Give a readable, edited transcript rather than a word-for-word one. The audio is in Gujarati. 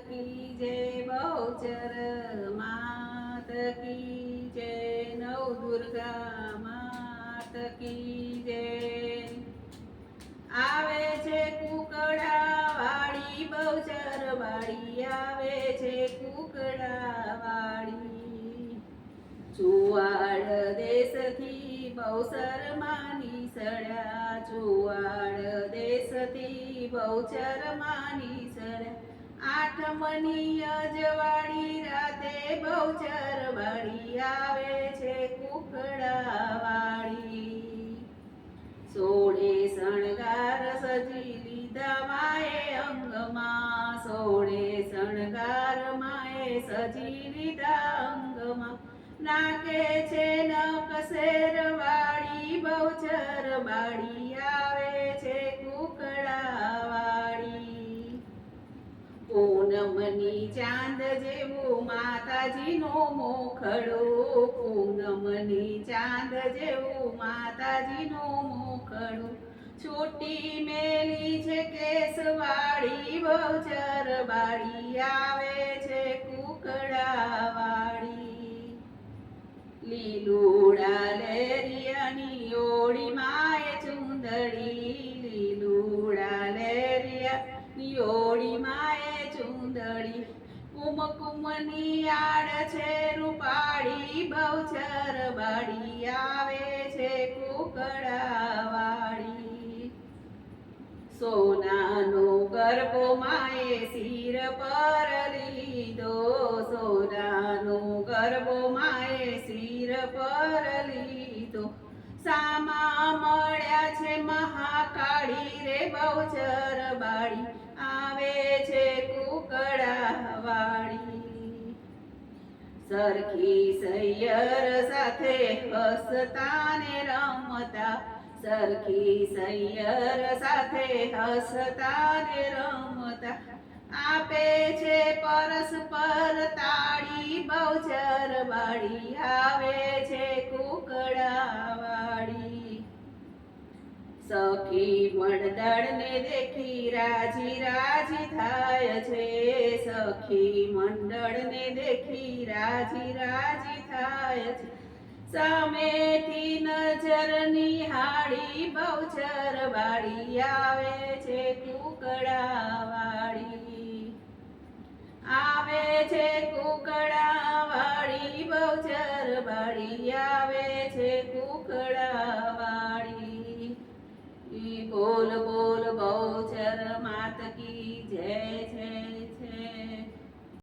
की जय बहुचर मात की जय नवदुर्गा मात की जय। આવે છે કુકડાવાળી બહુચર વાળી, આવે છે કુકડાવાળી। ચુવાડ દેશથી બહુચર માની સડ્યા, ચુવાડ દેશથી બહુચર માની સડ્યા। આઠમની અજવાળી રાતે બહુચર વાળી, આવે છે કુકડાવાળી। સોળે શણગાર સજી લીધા માએ અંગમાં, સોળે શણગાર માએ સજી લીધા અંગમાં। નાકે છે નકશેર વાળી બહુચર વાળી, આવે છે કુકડાવાળી। પૂનમની ચાંદ જેવું માતાજીનું મુખડું, પૂનમની ચાંદ જેવું માતાજીનું મુખડું। છૂટી મેલી છે કેસવાળી બહુચર વાળી, આવે છે કુકડાવાળી। લીલુડા લેરિયાની ઓળી માએ ચૂંદડી, લીલુડા લેરિયાની ઓળી માએ ચૂંદડી। કુમકુમની આડ છે રૂપાળી બહુચર વાળી, આવે છે કુકડાવાળી। સોનાનો ગરબો માએ શિર પર લીધો, સોનાનો ગરબો માએ શિર પર લીધો। સામા મળ્યા છે મહાકાળી રે બહુચર વાળી, આવે છે કુકડાવાળી। સરખી સૈયર સાથે હસતા ને રમતા, સરખી સૈયર સાથે હસતા ને રમતા। આપે છે પરસ્પર તાળી બહુચર વાળી, આવે છે કુકડાવાળી। સખી મંડળને દેખી રાજી રાજી થાય છે, સખી મંડળને દેખી રાજી રાજી થાય છે। સામેથી નજર નિહાળી બહુચર વાળી, આવે છે કુકડાવાળી। આવે છે કુકડાવાળી બહુચર વાળી, આવે છે કુકડાવાળી। બોલ બોલ બહુચર માત કી જય છે।